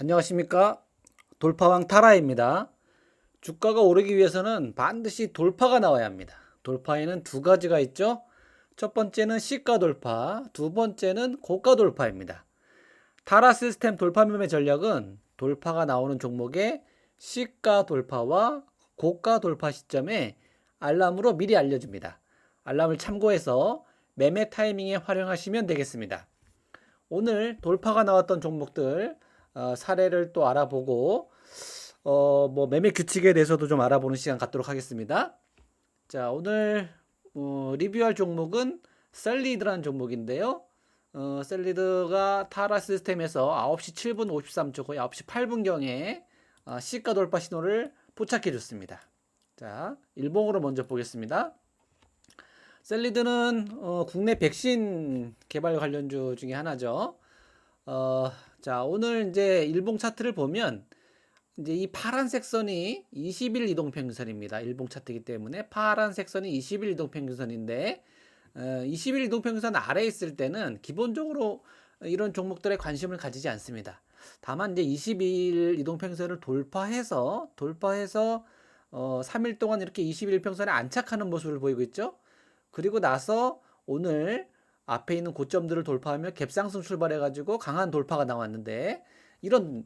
안녕하십니까? 돌파왕 타라입니다. 주가가 오르기 위해서는 반드시 돌파가 나와야 합니다. 돌파에는 두 가지가 있죠. 첫 번째는 시가 돌파, 두 번째는 고가 돌파입니다. 타라 시스템 돌파 매매 전략은 돌파가 나오는 종목의 시가 돌파와 고가 돌파 시점에 알람으로 미리 알려줍니다. 알람을 참고해서 매매 타이밍에 활용하시면 되겠습니다. 오늘 돌파가 나왔던 종목들 사례를 또 알아보고 뭐 매매 규칙에 대해서도 좀 알아보는 시간 갖도록 하겠습니다. 자, 오늘 리뷰할 종목은 셀리드라는 종목인데요. 셀리드가 타라 시스템에서 9시 7분 53초 거의 9시 8분경에 시가 돌파 신호를 포착해 줬습니다. 자, 일봉으로 먼저 보겠습니다. 셀리드는 국내 백신 개발 관련주 중에 하나죠. 자, 오늘 이제 일봉 차트를 보면 이제 이 파란색 선이 20일 이동 평균선입니다. 일봉 차트이기 때문에 파란색 선이 20일 이동 평균선인데 20일 이동 평균선 아래에 있을 때는 기본적으로 이런 종목들에 관심을 가지지 않습니다. 다만 이제 20일 이동 평균선을 돌파해서 3일 동안 이렇게 21일 평선에 안착하는 모습을 보이고 있죠. 그리고 나서 오늘 앞에 있는 고점들을 돌파하며 갭상승 출발해가지고 강한 돌파가 나왔는데 이런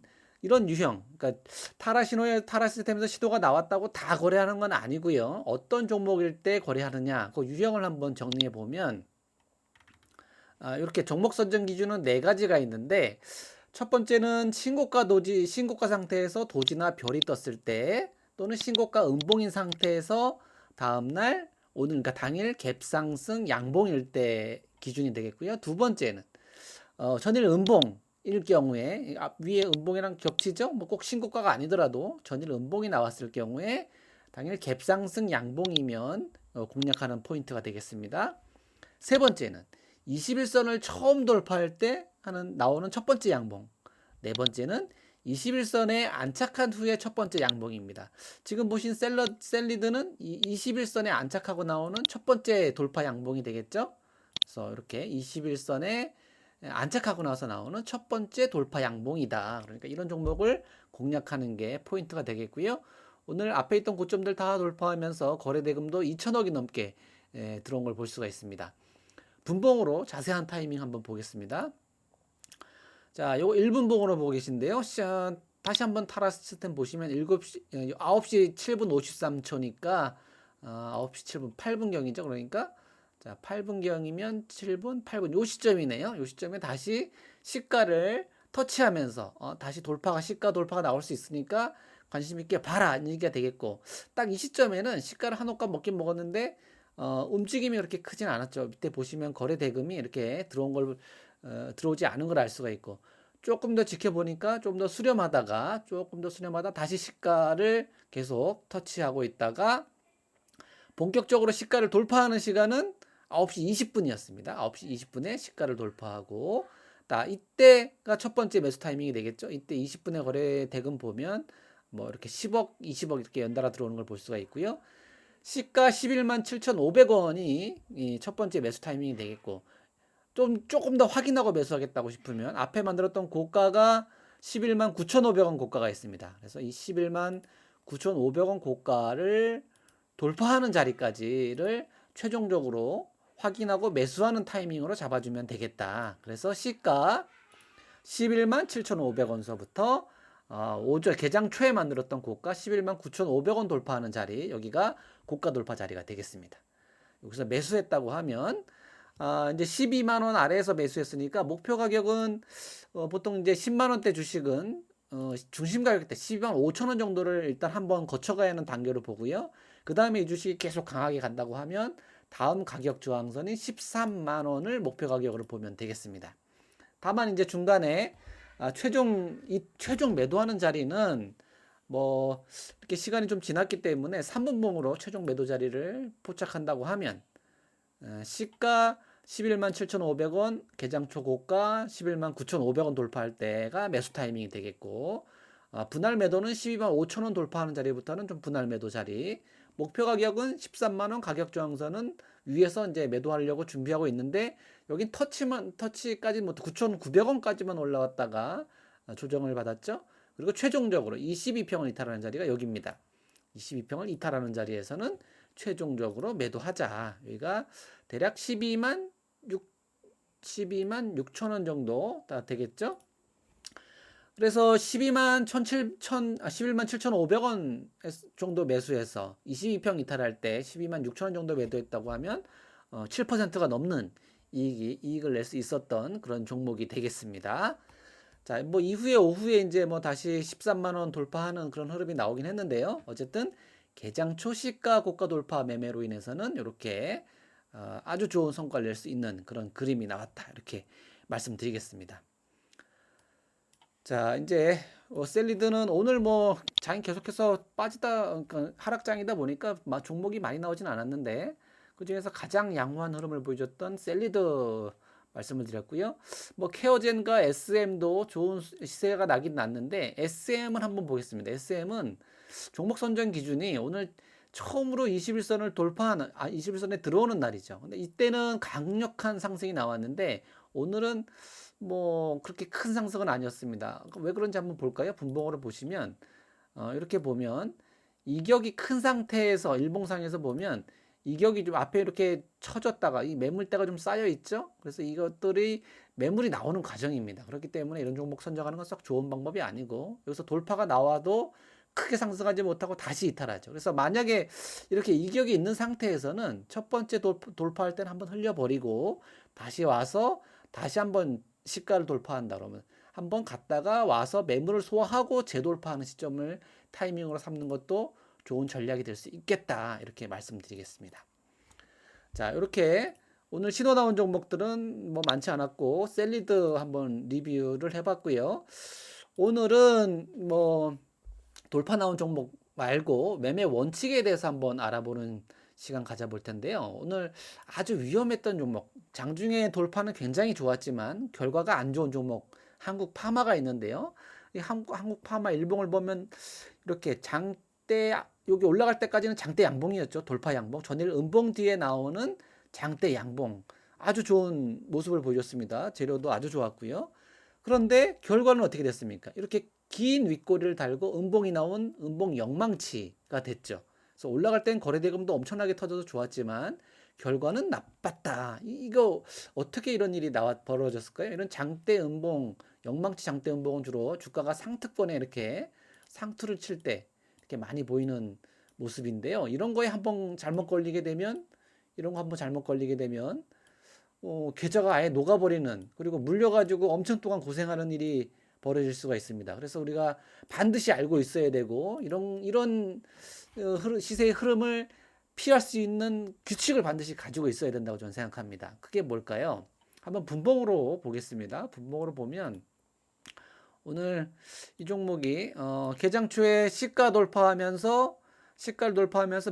유형, 그러니까 타라 시스템에서 시도가 나왔다고 다 거래하는 건 아니고요. 어떤 종목일 때 거래하느냐, 그 유형을 한번 정리해 보면 이렇게 종목 선정 기준은 네 가지가 있는데 첫 번째는 신고가 상태에서 도지나 별이 떴을 때 또는 신고가 음봉인 상태에서 다음날 오늘 그러니까 당일 갭상승 양봉일 때 기준이 되겠고요. 두 번째는 전일 음봉일 경우에 위에 음봉이랑 겹치죠? 뭐 꼭 신고가가 아니더라도 전일 음봉이 나왔을 경우에 당일 갭상승 양봉이면 공략하는 포인트가 되겠습니다. 세 번째는 21선을 처음 돌파할 때 나오는 첫 번째 양봉. 네 번째는 21선에 안착한 후에 첫 번째 양봉입니다. 지금 보신 셀리드는 21선에 안착하고 나오는 첫 번째 돌파 양봉이 되겠죠. 그래서 이렇게 21선에 안착하고 나서 나오는 첫 번째 돌파 양봉이다. 그러니까 이런 종목을 공략하는 게 포인트가 되겠고요. 오늘 앞에 있던 고점들 다 돌파하면서 거래 대금도 2천억이 넘게 들어온 걸 볼 수가 있습니다. 분봉으로 자세한 타이밍 한번 보겠습니다. 자, 요거 1분봉으로 보고 계신데요. 다시 한번 타라 시스템 보시면 9시 7분 53초니까 9시 7분 8분경이죠. 그러니까 자, 8분경이면 7분 8분 요 시점이네요. 요 시점에 다시 시가를 터치하면서 다시 시가 돌파가 나올 수 있으니까 관심 있게 봐라 이 얘기가 되겠고 딱 이 시점에는 시가를 한 옷값 먹긴 먹었는데 움직임이 그렇게 크진 않았죠. 밑에 보시면 거래 대금이 이렇게 들어오지 않은 걸 알 수가 있고 조금 더 지켜보니까 조금 더 수렴하다 다시 시가를 계속 터치하고 있다가 본격적으로 시가를 돌파하는 시간은 9시 20분이었습니다. 9시 20분에 시가를 돌파하고 이때가 첫 번째 매수 타이밍이 되겠죠. 이때 20분의 거래 대금 보면 뭐 이렇게 10억, 20억 이렇게 연달아 들어오는 걸 볼 수가 있고요. 시가 11만 7,500원이 첫 번째 매수 타이밍이 되겠고 조금 더 확인하고 매수하겠다고 싶으면 앞에 만들었던 고가가 11만 9,500원 고가가 있습니다. 그래서 이 11만 9,500원 고가를 돌파하는 자리까지를 최종적으로 확인하고 매수하는 타이밍으로 잡아주면 되겠다. 그래서 시가 11만 7,500원서부터 오전 개장 초에 만들었던 고가 11만 9,500원 돌파하는 자리, 여기가 고가 돌파 자리가 되겠습니다. 여기서 매수했다고 하면 이제 12만 원 아래에서 매수했으니까 목표 가격은 보통 이제 10만 원대 주식은 중심 가격대 12만 5천 원 정도를 일단 한번 거쳐가야 하는 단계로 보고요. 그 다음에 이 주식이 계속 강하게 간다고 하면 다음 가격 저항선인 13만 원을 목표 가격으로 보면 되겠습니다. 다만 이제 중간에 최종 매도하는 자리는 뭐 이렇게 시간이 좀 지났기 때문에 3분봉으로 최종 매도 자리를 포착한다고 하면 시가 11만 7,500원 개장 초 고가 11만 9,500원 돌파할 때가 매수 타이밍이 되겠고 분할 매도는 12만 5천원 돌파하는 자리부터는 좀 분할 매도 자리, 목표 가격은 13만원, 가격 저항선은 위에서 이제 매도하려고 준비하고 있는데 여긴 터치까지 뭐 9,900원까지만 올라왔다가 조정을 받았죠. 그리고 최종적으로 22평을 이탈하는 자리가 여기입니다. 22평을 이탈하는 자리에서는 최종적으로 매도하자. 여기가 대략 12만 6천 원 정도 다 되겠죠. 그래서 11만 7,500원 정도 매수해서 22평 이탈할 때 12만 6천 원 정도 매도했다고 하면 7%가 넘는 이익을 낼 수 있었던 그런 종목이 되겠습니다. 자, 뭐 이후에 오후에 이제 뭐 다시 13만 원 돌파하는 그런 흐름이 나오긴 했는데요. 어쨌든 개장 초 시가 고가 돌파 매매로 인해서는 이렇게 아주 좋은 성과를 낼 수 있는 그런 그림이 나왔다. 이렇게 말씀드리겠습니다. 자, 이제 셀리드는 오늘 뭐 장이 계속해서 빠지다, 그러니까 하락장이다 보니까 종목이 많이 나오진 않았는데 그 중에서 가장 양호한 흐름을 보여줬던 셀리드 말씀을 드렸고요. 뭐 케어젠과 SM도 좋은 시세가 나긴 났는데 SM을 한번 보겠습니다. SM은 종목 선정 기준이 오늘 처음으로 21선을 돌파하는 21선에 들어오는 날이죠. 근데 이때는 강력한 상승이 나왔는데 오늘은 뭐 그렇게 큰 상승은 아니었습니다. 왜 그런지 한번 볼까요? 분봉으로 보시면 이렇게 보면 이격이 큰 상태에서 일봉상에서 보면 이격이 좀 앞에 이렇게 쳐졌다가 이 매물대가 좀 쌓여 있죠. 그래서 이것들이 매물이 나오는 과정입니다. 그렇기 때문에 이런 종목 선정하는 건 썩 좋은 방법이 아니고 여기서 돌파가 나와도 크게 상승하지 못하고 다시 이탈하죠. 그래서 만약에 이렇게 이격이 있는 상태에서는 첫 번째 돌파할 때는 한번 흘려버리고 다시 와서 다시 한번 시가를 돌파한다 그러면 한번 갔다가 와서 매물을 소화하고 재돌파하는 시점을 타이밍으로 삼는 것도 좋은 전략이 될 수 있겠다. 이렇게 말씀드리겠습니다. 자, 이렇게 오늘 신호 나온 종목들은 뭐 많지 않았고 셀리드 한번 리뷰를 해봤고요. 오늘은 뭐 돌파 나온 종목 말고 매매 원칙에 대해서 한번 알아보는 시간 가져볼 텐데요. 오늘 아주 위험했던 종목, 장중에 돌파는 굉장히 좋았지만 결과가 안 좋은 종목 한국 파마가 있는데요. 이 한국 파마 일봉을 보면 이렇게 장대 여기 올라갈 때까지는 장대 양봉이었죠. 돌파 양봉. 전일 음봉 뒤에 나오는 장대 양봉. 아주 좋은 모습을 보여줬습니다. 재료도 아주 좋았고요. 그런데 결과는 어떻게 됐습니까? 이렇게 긴 윗꼬리를 달고 음봉이 나온 음봉 영망치가 됐죠. 그래서 올라갈 땐 거래대금도 엄청나게 터져서 좋았지만 결과는 나빴다. 이거 어떻게 이런 일이 벌어졌을까요? 이런 장대 음봉, 영망치 장대 음봉은 주로 주가가 상특권에 이렇게 상투를 칠 때 이렇게 많이 보이는 모습인데요. 이런 거에 한번 잘못 걸리게 되면 계좌가 아예 녹아버리는 그리고 물려가지고 엄청 동안 고생하는 일이 벌어질 수가 있습니다. 그래서 우리가 반드시 알고 있어야 되고 이런 시세의 흐름을 피할 수 있는 규칙을 반드시 가지고 있어야 된다고 저는 생각합니다. 그게 뭘까요? 한번 분봉으로 보겠습니다. 분봉으로 보면 오늘 이 종목이 개장 초에 시가를 돌파하면서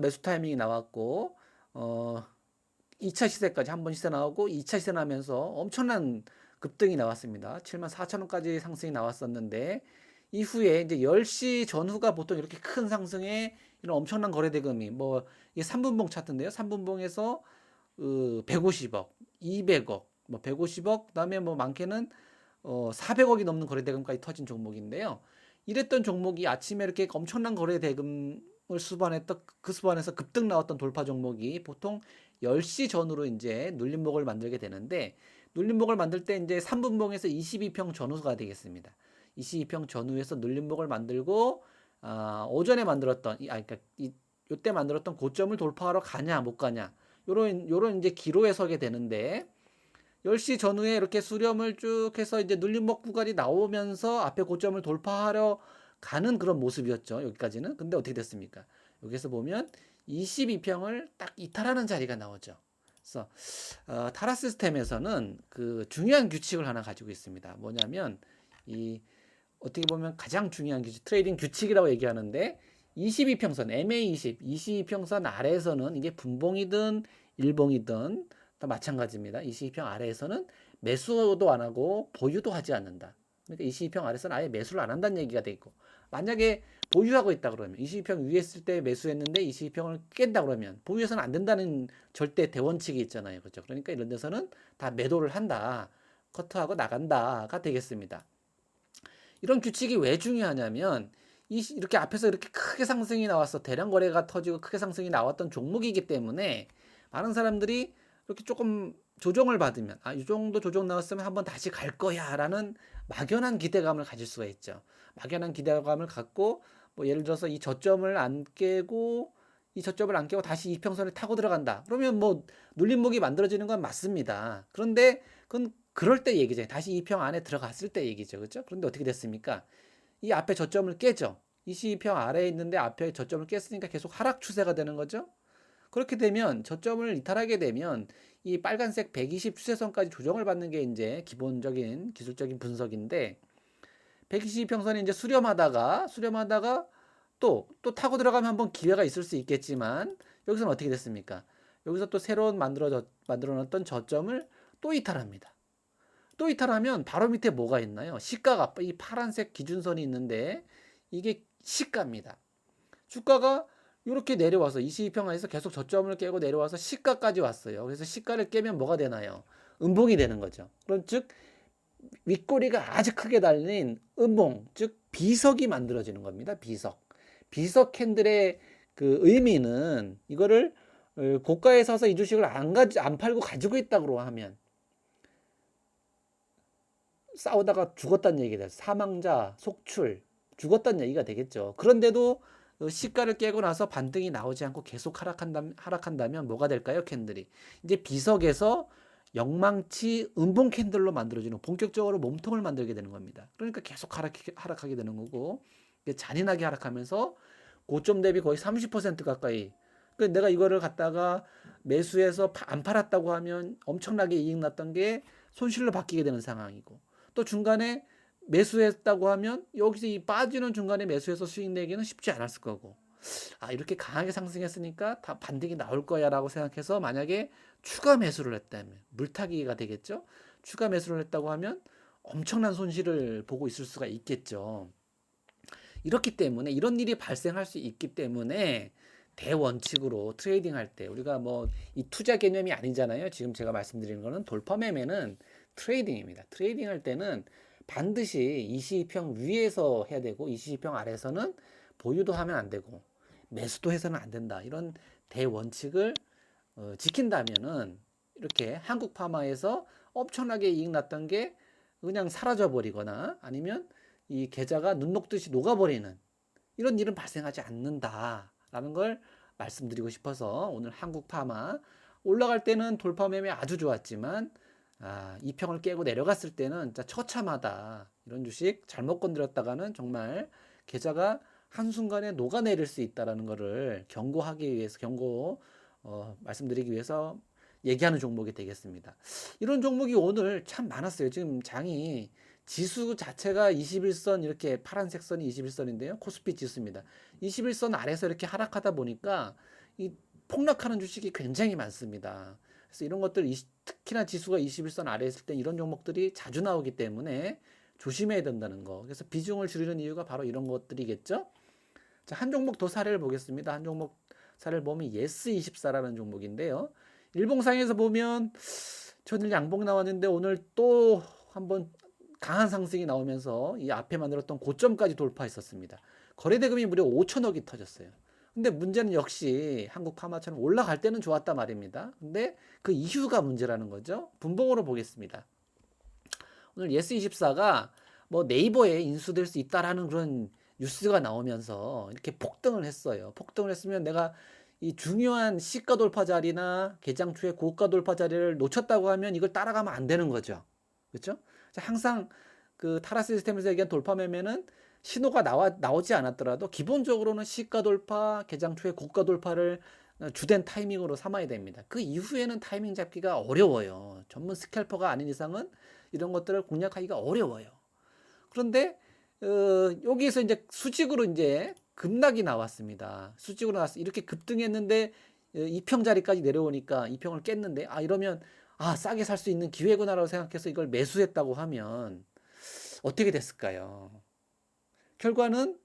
매수 타이밍이 나왔고 2차 시세까지 한 번 시세 나오고 2차 시세 나면서 엄청난 급등이 나왔습니다. 74,000원까지 상승이 나왔었는데 이후에 이제 10시 전후가 보통 이렇게 큰 상승에 이런 엄청난 거래 대금이 뭐 이게 3분봉 차트인데요. 3분봉에서 150억, 200억, 뭐 150억, 그다음에 뭐 많게는 400억이 넘는 거래 대금까지 터진 종목인데요. 이랬던 종목이 아침에 이렇게 엄청난 거래 대금을 수반했던 그 수반에서 급등 나왔던 돌파 종목이 보통 10시 전후로 이제 눌림목을 만들게 되는데 눌림목을 만들 때 이제 3분봉에서 22평 전후가 되겠습니다. 22평 전후에서 눌림목을 만들고 오전에 만들었던 이때 만들었던 고점을 돌파하러 가냐 못 가냐 요런 이제 기로에 서게 되는데 10시 전후에 이렇게 수렴을 쭉 해서 이제 눌림목 구간이 나오면서 앞에 고점을 돌파하려 가는 그런 모습이었죠. 여기까지는. 근데 어떻게 됐습니까? 여기서 보면 22평을 딱 이탈하는 자리가 나오죠. 그래서 타라 시스템에서는 그 중요한 규칙을 하나 가지고 있습니다. 뭐냐면 이 어떻게 보면 가장 중요한 규칙, 트레이딩 규칙이라고 얘기하는데 22평선, MA20, 22평선 아래에서는 이게 분봉이든 일봉이든 다 마찬가지입니다. 22평 아래에서는 매수도 안 하고 보유도 하지 않는다. 그러니까 22평 아래에서는 아예 매수를 안 한다는 얘기가 돼 있고 만약에 보유하고 있다 그러면 22평 위에 있을 때 매수했는데 22평을 깬다 그러면 보유해서는 안 된다는 절대 대원칙이 있잖아요. 그렇죠? 그러니까 이런 데서는 다 매도를 한다. 커트하고 나간다가 되겠습니다. 이런 규칙이 왜 중요하냐면 이렇게 앞에서 이렇게 크게 상승이 나왔어. 대량 거래가 터지고 크게 상승이 나왔던 종목이기 때문에 많은 사람들이 이렇게 조금 조정을 받으면 이 정도 조정 나왔으면 한번 다시 갈 거야라는 막연한 기대감을 가질 수가 있죠. 막연한 기대감을 갖고 뭐 예를 들어서 이 저점을 안 깨고 다시 이평선을 타고 들어간다. 그러면 뭐 눌림목이 만들어지는 건 맞습니다. 그런데 그건 그럴 때 얘기죠. 다시 이평 안에 들어갔을 때 얘기죠. 그렇죠? 그런데 어떻게 됐습니까? 이 앞에 저점을 깨죠. 22평 아래에 있는데 앞에 저점을 깼으니까 계속 하락 추세가 되는 거죠. 그렇게 되면 저점을 이탈하게 되면 이 빨간색 120 추세선까지 조정을 받는 게 이제 기본적인 기술적인 분석인데 122평선이 이제 수렴하다가 또 타고 들어가면 한번 기회가 있을 수 있겠지만 여기서는 어떻게 됐습니까? 여기서 또 새로운 만들어 놨던 저점을 또 이탈합니다. 또 이탈하면 바로 밑에 뭐가 있나요? 시가가 이 파란색 기준선이 있는데 이게 시가입니다. 주가가 이렇게 내려와서 22평선에서 계속 저점을 깨고 내려와서 시가까지 왔어요. 그래서 시가를 깨면 뭐가 되나요? 음봉이 되는 거죠. 그럼 즉 윗꼬리가 아주 크게 달린 음봉, 즉 비석이 만들어지는 겁니다. 비석 캔들의 그 의미는 이거를 고가에 사서 이 주식을 안 팔고 가지고 있다고 하면 싸우다가 죽었다는 얘기가 돼요. 사망자, 속출, 죽었다는 얘기가 되겠죠. 그런데도 시가를 깨고 나서 반등이 나오지 않고 계속 하락한다면 뭐가 될까요? 캔들이. 이제 비석에서 영망치 음봉 캔들로 만들어지는 본격적으로 몸통을 만들게 되는 겁니다. 그러니까 계속 하락하게 되는 거고 잔인하게 하락하면서 고점 대비 거의 30% 가까이. 내가 이거를 갖다가 매수해서 안 팔았다고 하면 엄청나게 이익 났던 게 손실로 바뀌게 되는 상황이고 또 중간에 매수했다고 하면 여기서 이 빠지는 중간에 매수해서 수익 내기는 쉽지 않았을 거고 이렇게 강하게 상승했으니까 다 반등이 나올 거야 라고 생각해서 만약에 추가 매수를 했다면 물타기가 되겠죠. 추가 매수를 했다고 하면 엄청난 손실을 보고 있을 수가 있겠죠. 이렇기 때문에 이런 일이 발생할 수 있기 때문에 대원칙으로 트레이딩 할 때 우리가 뭐 이 투자 개념이 아니잖아요. 지금 제가 말씀드리는 거는 돌파 매매는 트레이딩입니다. 트레이딩 할 때는 반드시 22평 위에서 해야 되고 22평 아래에서는 보유도 하면 안 되고 매수도 해서는 안 된다. 이런 대원칙을 지킨다면은 이렇게 한국 파마에서 엄청나게 이익 났던 게 그냥 사라져 버리거나 아니면 이 계좌가 눈 녹듯이 녹아버리는 이런 일은 발생하지 않는다라는 걸 말씀드리고 싶어서 오늘 한국 파마 올라갈 때는 돌파 매매 아주 좋았지만 이평을 깨고 내려갔을 때는 진짜 처참하다. 이런 주식 잘못 건드렸다가는 정말 계좌가 한순간에 녹아내릴 수 있다라는 것을 경고하기 위해서 말씀드리기 위해서 얘기하는 종목이 되겠습니다. 이런 종목이 오늘 참 많았어요. 지금 장이 지수 자체가 21선 이렇게 파란색 선이 21선인데요. 코스피 지수입니다. 21선 아래서 이렇게 하락하다 보니까 이 폭락하는 주식이 굉장히 많습니다. 그래서 이런 것들 특히나 지수가 21선 아래에 있을 때 이런 종목들이 자주 나오기 때문에 조심해야 된다는 거. 그래서 비중을 줄이는 이유가 바로 이런 것들이겠죠. 자, 한 종목 더 사례를 보겠습니다. 한 종목 사례를 보면 예스24라는 종목인데요. 일봉상에서 보면 전일 양봉 나왔는데 오늘 또 한번 강한 상승이 나오면서 이 앞에 만들었던 고점까지 돌파했었습니다. 거래대금이 무려 5천억이 터졌어요. 근데 문제는 역시 한국 파마처럼 올라갈 때는 좋았단 말입니다. 근데 그 이유가 문제라는 거죠. 분봉으로 보겠습니다. 오늘 예스24가 뭐 네이버에 인수될 수 있다라는 그런 뉴스가 나오면서 이렇게 폭등을 했어요. 폭등을 했으면 내가 이 중요한 시가 돌파 자리나 개장 초에 고가 돌파 자리를 놓쳤다고 하면 이걸 따라가면 안 되는 거죠. 그렇죠? 항상 그 타라 시스템에서 얘기한 돌파 매매는 신호가 나오지 않았더라도 기본적으로는 시가 돌파, 개장 초에 고가 돌파를 주된 타이밍으로 삼아야 됩니다. 그 이후에는 타이밍 잡기가 어려워요. 전문 스캘퍼가 아닌 이상은 이런 것들을 공략하기가 어려워요. 그런데 여기에서 이제 수직으로 이제 급락이 나왔습니다. 수직으로 나왔어. 이렇게 급등했는데 2평 자리까지 내려오니까 2평을 깼는데 이러면 싸게 살 수 있는 기회구나라고 생각해서 이걸 매수했다고 하면 어떻게 됐을까요? 결과는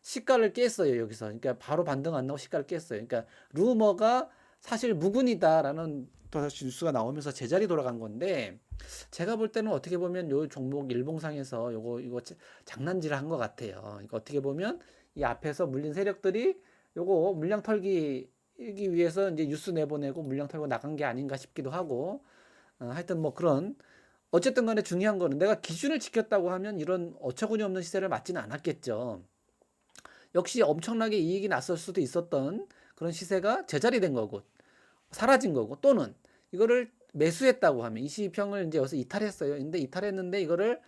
시가를 깼어요, 여기서. 그러니까 바로 반등 안 나고 시가를 깼어요. 그러니까 루머가 사실 무근이다라는 다시 뉴스가 나오면서 제자리 돌아간 건데 제가 볼 때는 어떻게 보면 요 종목 일봉상에서 이거 장난질을 한 것 같아요. 이거 어떻게 보면 이 앞에서 물린 세력들이 요거 물량 털기 위해서 이제 뉴스 내보내고 물량 털고 나간 게 아닌가 싶기도 하고 하여튼 뭐 그런 어쨌든 간에 중요한 거는 내가 기준을 지켰다고 하면 이런 어처구니 없는 시세를 맞지는 않았겠죠. 역시 엄청나게 이익이 났을 수도 있었던 그런 시세가 제자리 된 거고 사라진 거고 또는 이거를 매수했다고 하면 22평을 이제 여기서 이탈했어요. 근데 이탈했는데 이거를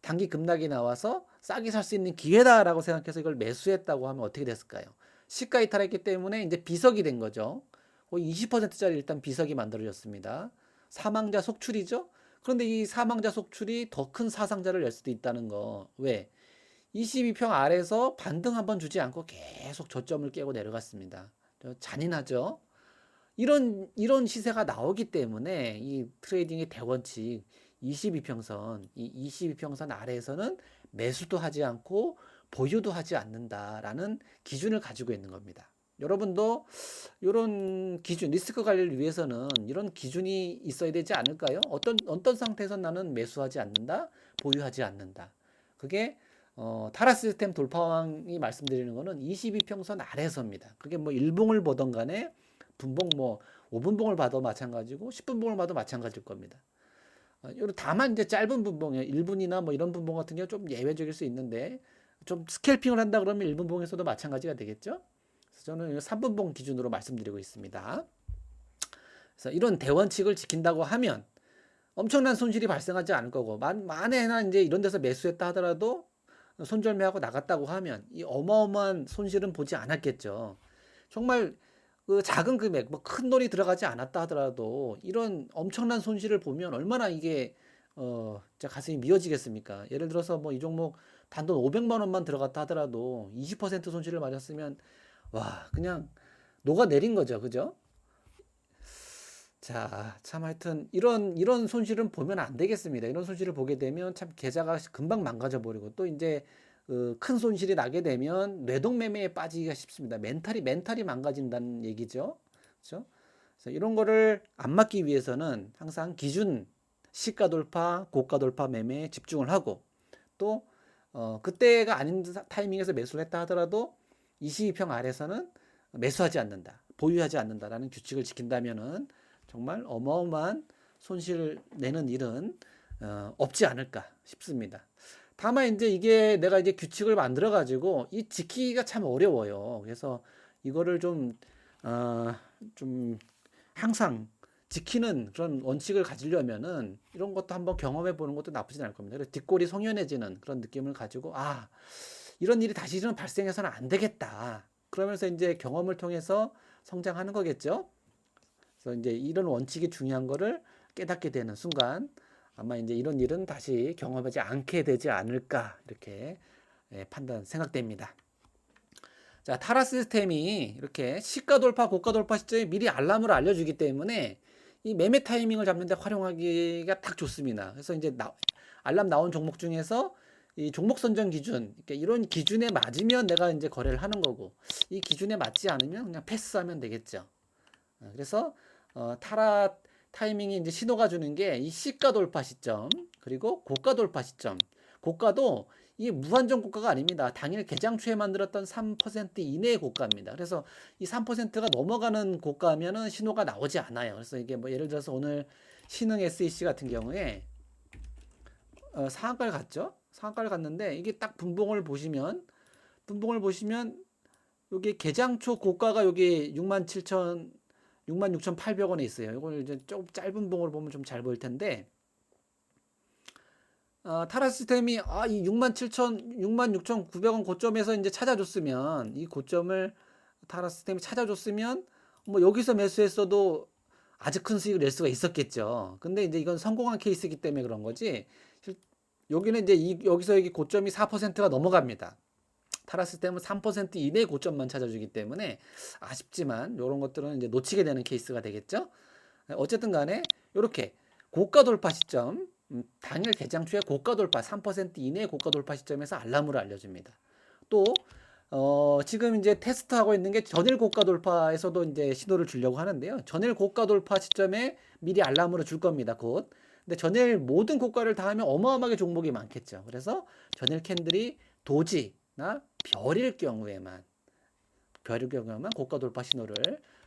단기 급락이 나와서 싸게 살 수 있는 기회다라고 생각해서 이걸 매수했다고 하면 어떻게 됐을까요? 시가 이탈했기 때문에 이제 비석이 된 거죠. 거의 20%짜리 일단 비석이 만들어졌습니다. 사망자 속출이죠. 그런데 이 사망자 속출이 더 큰 사상자를 낼 수도 있다는 거. 왜? 22평 아래에서 반등 한번 주지 않고 계속 저점을 깨고 내려갔습니다. 잔인하죠? 이런 시세가 나오기 때문에 이 트레이딩의 대원칙 22평선, 이 22평선 아래에서는 매수도 하지 않고 보유도 하지 않는다라는 기준을 가지고 있는 겁니다. 여러분도 이런 기준, 리스크 관리를 위해서는 이런 기준이 있어야 되지 않을까요? 어떤 상태에서 나는 매수하지 않는다, 보유하지 않는다. 그게 타라 시스템 돌파왕이 말씀드리는 거는 22평선 아래에서입니다. 그게 뭐 일봉을 보던 간에 분봉 뭐 5분봉을 봐도 마찬가지고 10분봉을 봐도 마찬가지일 겁니다. 다만 이제 짧은 분봉에 1분이나 뭐 이런 분봉 같은 경우 좀 예외적일 수 있는데 좀 스캘핑을 한다 그러면 1분봉에서도 마찬가지가 되겠죠. 그래서 저는 3분봉 기준으로 말씀드리고 있습니다. 그래서 이런 대원칙을 지킨다고 하면 엄청난 손실이 발생하지 않을 거고 만에나 이제 이런 데서 매수했다 하더라도 손절매하고 나갔다고 하면 이 어마어마한 손실은 보지 않았겠죠. 정말 그 작은 금액, 뭐 큰 돈이 들어가지 않았다 하더라도 이런 엄청난 손실을 보면 얼마나 이게 진짜 가슴이 미어지겠습니까? 예를 들어서 뭐 이 종목 단돈 500만 원만 들어갔다 하더라도 20% 손실을 맞았으면 와 그냥 녹아내린 거죠, 그죠? 자, 참 하여튼 이런 손실은 보면 안 되겠습니다. 이런 손실을 보게 되면 참 계좌가 금방 망가져 버리고 또 이제 큰 손실이 나게 되면 뇌동매매에 빠지기가 쉽습니다. 멘탈이 망가진다는 얘기죠. 그렇죠? 그래서 이런 거를 안 맞기 위해서는 항상 기준 시가 돌파, 고가 돌파 매매에 집중을 하고 또 그때가 아닌 타이밍에서 매수를 했다 하더라도 22평 아래서는 매수하지 않는다, 보유하지 않는다라는 규칙을 지킨다면은 정말 어마어마한 손실을 내는 일은 없지 않을까 싶습니다. 다만 이제 이게 내가 이제 규칙을 만들어 가지고 이 지키기가 참 어려워요. 그래서 이거를 좀 항상 지키는 그런 원칙을 가지려면은 이런 것도 한번 경험해 보는 것도 나쁘진 않을 겁니다. 그래서 뒷골이 송연해지는 그런 느낌을 가지고 이런 일이 다시는 발생해서는 안 되겠다. 그러면서 이제 경험을 통해서 성장하는 거겠죠. 그래서 이제 이런 원칙이 중요한 거를 깨닫게 되는 순간 아마 이제 이런 일은 다시 경험하지 않게 되지 않을까 이렇게 생각됩니다. 자, 타라 시스템이 이렇게 시가 돌파, 고가 돌파 시점에 미리 알람을 알려주기 때문에 이 매매 타이밍을 잡는데 활용하기가 딱 좋습니다. 그래서 이제 알람 나온 종목 중에서 이 종목 선정 기준, 이런 기준에 맞으면 내가 이제 거래를 하는 거고 이 기준에 맞지 않으면 그냥 패스하면 되겠죠. 그래서 타라 타이밍이 이제 신호가 주는 게 이 시가 돌파 시점 그리고 고가 돌파 시점. 고가도 이 무한정 고가가 아닙니다. 당일 개장 초에 만들었던 3% 이내의 고가입니다. 그래서 이 3%가 넘어가는 고가면은 신호가 나오지 않아요. 그래서 이게 뭐 예를 들어서 오늘 신흥 SEC 같은 경우에 상한가를 갔죠. 상한가를 갔는데 이게 딱 분봉을 보시면 여기 개장 초 고가가 여기 66,800원에 있어요. 이걸 이제 조금 짧은 봉으로 보면 좀 잘 보일 텐데, 타라 시스템이 이 66,900원 고점에서 이제 찾아줬으면 이 고점을 타라 시스템이 찾아줬으면 뭐 여기서 매수했어도 아주 큰 수익을 낼 수가 있었겠죠. 근데 이제 이건 성공한 케이스이기 때문에 그런 거지. 여기는 이제 여기서 여기 고점이 4%가 넘어갑니다. 타라 시스템은 3% 이내 고점만 찾아주기 때문에 아쉽지만 이런 것들은 이제 놓치게 되는 케이스가 되겠죠. 어쨌든 간에 이렇게 고가 돌파 시점, 당일 개장 초에 고가 돌파 3% 이내 고가 돌파 시점에서 알람으로 알려줍니다. 또 지금 이제 테스트하고 있는 게 전일 고가 돌파에서도 이제 신호를 주려고 하는데요. 전일 고가 돌파 시점에 미리 알람으로 줄 겁니다. 곧. 근데 전일 모든 고가를 다 하면 어마어마하게 종목이 많겠죠. 그래서 전일 캔들이 도지나 별일 경우에만 고가 돌파 신호를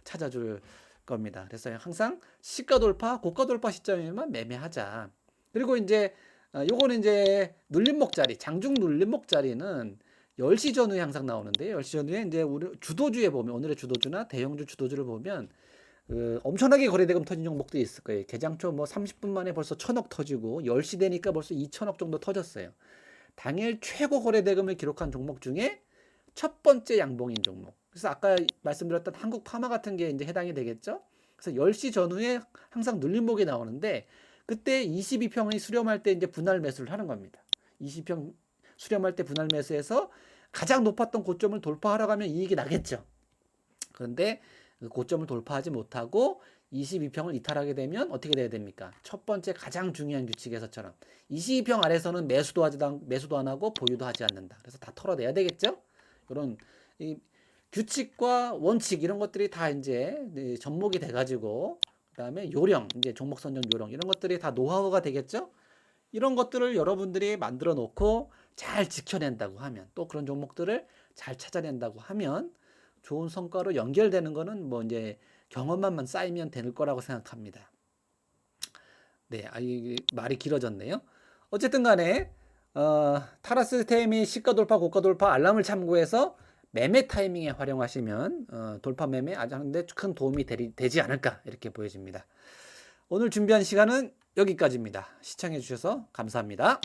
찾아줄 겁니다. 그래서 항상 시가 돌파, 고가 돌파 시점에만 매매하자. 그리고 이제 요거는 이제 눌림목 자리, 장중 눌림목 자리는 10시 전후에 항상 나오는데요. 10시 전후에 이제 우리 주도주에 보면 오늘의 주도주나 대형주 주도주를 보면 엄청나게 거래대금 터진 종목들이 있을 거예요. 개장초 뭐 30분 만에 벌써 1,000억 터지고 10시 되니까 벌써 2,000억 정도 터졌어요. 당일 최고 거래대금을 기록한 종목 중에 첫 번째 양봉인 종목. 그래서 아까 말씀드렸던 한국 파마 같은 게 이제 해당이 되겠죠. 그래서 10시 전후에 항상 눌림목이 나오는데 그때 22평이 수렴할 때 이제 분할 매수를 하는 겁니다. 20평 수렴할 때 분할 매수해서 가장 높았던 고점을 돌파하러 가면 이익이 나겠죠. 그런데 그 고점을 돌파하지 못하고 22평을 이탈하게 되면 어떻게 돼야 됩니까? 첫 번째 가장 중요한 규칙에서처럼 22평 아래서는 매수도 안 하고 보유도 하지 않는다. 그래서 다 털어내야 되겠죠? 이런 이 규칙과 원칙 이런 것들이 다 이제 접목이 돼가지고 그다음에 요령 이제 종목 선정 요령 이런 것들이 다 노하우가 되겠죠? 이런 것들을 여러분들이 만들어 놓고 잘 지켜낸다고 하면 또 그런 종목들을 잘 찾아낸다고 하면 좋은 성과로 연결되는 거는 뭐 이제 경험만 쌓이면 되는 거라고 생각합니다. 네, 이 말이 길어졌네요. 어쨌든 간에 타라시스템이 시가 돌파, 고가 돌파 알람을 참고해서 매매 타이밍에 활용하시면 돌파 매매 아주 하는데 큰 도움이 되지 않을까 이렇게 보여집니다. 오늘 준비한 시간은 여기까지입니다. 시청해 주셔서 감사합니다.